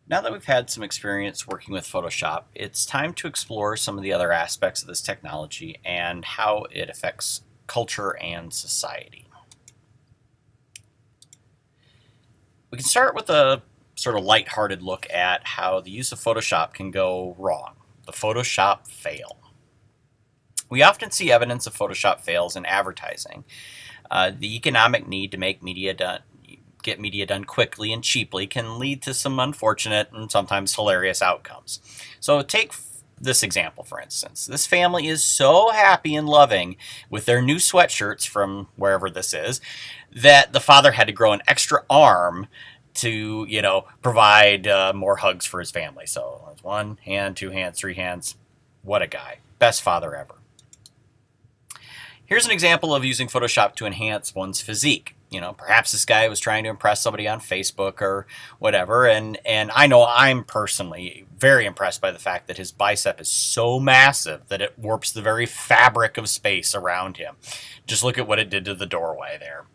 Now that we've had some experience working with Photoshop, it's time to explore some of the other aspects of this technology and how it affects culture and society. We can start with a sort of lighthearted look at how the use of Photoshop can go wrong. The Photoshop fail. We often see evidence of Photoshop fails in advertising. The economic need to get media done quickly and cheaply can lead to some unfortunate and sometimes hilarious outcomes. So take this example, for instance. This family is so happy and loving with their new sweatshirts from wherever this is that the father had to grow an extra arm to, provide more hugs for his family. So it's 1 hand, 2 hands, 3 hands. What a guy. Best father ever. Here's an example of using Photoshop to enhance one's physique. Perhaps this guy was trying to impress somebody on Facebook or whatever, and I know I'm personally very impressed by the fact that his bicep is so massive that it warps the very fabric of space around him. Just look at what it did to the doorway there.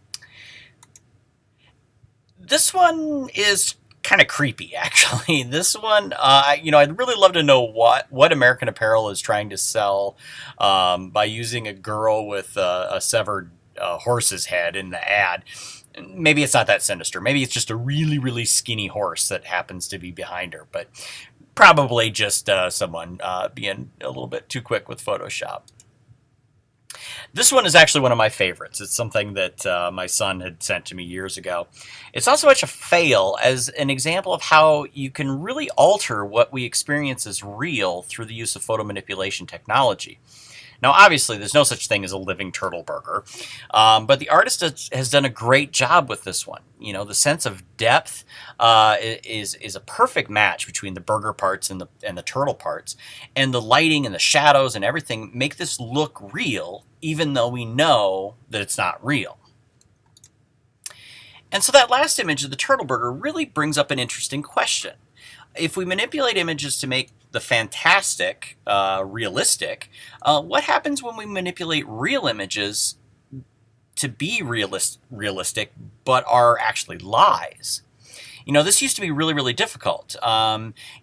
This one is kind of creepy, actually. This one, I'd really love to know what American Apparel is trying to sell by using a girl with a severed horse's head in the ad. Maybe it's not that sinister. Maybe it's just a really, really skinny horse that happens to be behind her, but probably just someone being a little bit too quick with Photoshop. This one is actually one of my favorites. It's something that my son had sent to me years ago. It's not so much a fail as an example of how you can really alter what we experience as real through the use of photo manipulation technology. Now, obviously, there's no such thing as a living turtle burger, but the artist has done a great job with this one. The sense of depth is a perfect match between the burger parts and the turtle parts, and the lighting and the shadows and everything make this look real, even though we know that it's not real. And so that last image of the turtle burger really brings up an interesting question. If we manipulate images to make the fantastic realistic, what happens when we manipulate real images to be realistic but are actually lies? This used to be really, really difficult.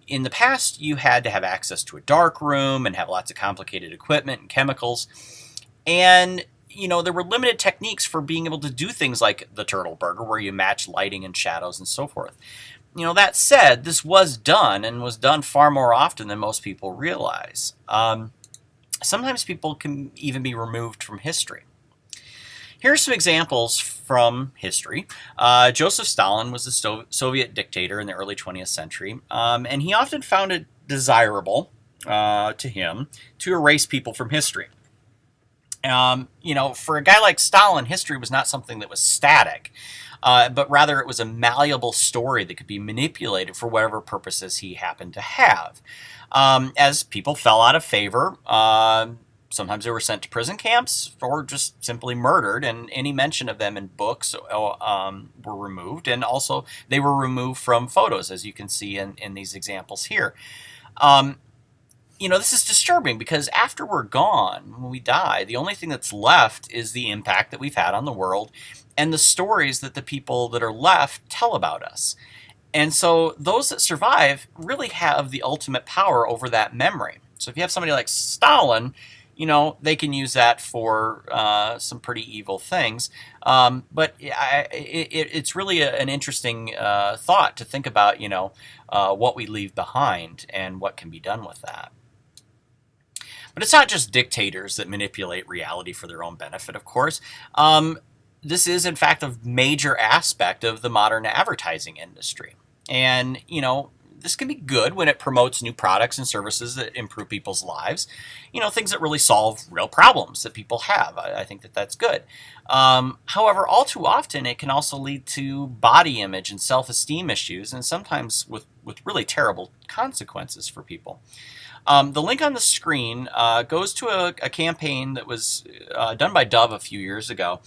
In the past, you had to have access to a dark room and have lots of complicated equipment and chemicals. And there were limited techniques for being able to do things like the turtle burger, where you match lighting and shadows and so forth. That said, this was done, and was done far more often than most people realize. Sometimes people can even be removed from history. Here are some examples from history. Joseph Stalin was a Soviet dictator in the early 20th century, and he often found it desirable to him to erase people from history. For a guy like Stalin, history was not something that was static. But rather it was a malleable story that could be manipulated for whatever purposes he happened to have. As people fell out of favor, sometimes they were sent to prison camps or just simply murdered, and any mention of them in books were removed, and also they were removed from photos, as you can see in these examples here. This is disturbing because after we're gone, when we die, the only thing that's left is the impact that we've had on the world and the stories that the people that are left tell about us. And so those that survive really have the ultimate power over that memory. So if you have somebody like Stalin, they can use that for some pretty evil things. But it's really an interesting thought to think about, what we leave behind and what can be done with that. But it's not just dictators that manipulate reality for their own benefit, of course. This is, in fact, a major aspect of the modern advertising industry. And, this can be good when it promotes new products and services that improve people's lives. Things that really solve real problems that people have. I think that that's good. However, all too often, it can also lead to body image and self-esteem issues, and sometimes with really terrible consequences for people. The link on the screen goes to a campaign that was done by Dove a few years ago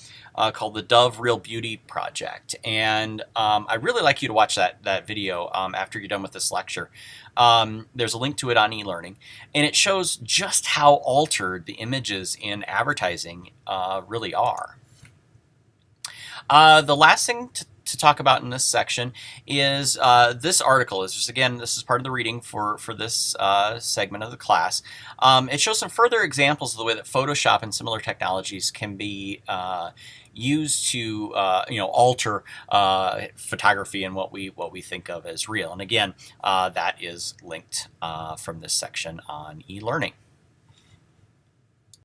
called the Dove Real Beauty Project. And I'd really like you to watch that video after you're done with this lecture. There's a link to it on eLearning. And it shows just how altered the images in advertising really are. The last thing to talk about in this section is this article. Is just, again, this is part of the reading for this segment of the class. It shows some further examples of the way that Photoshop and similar technologies can be used to alter photography and what we think of as real. And again, that is linked from this section on e-learning.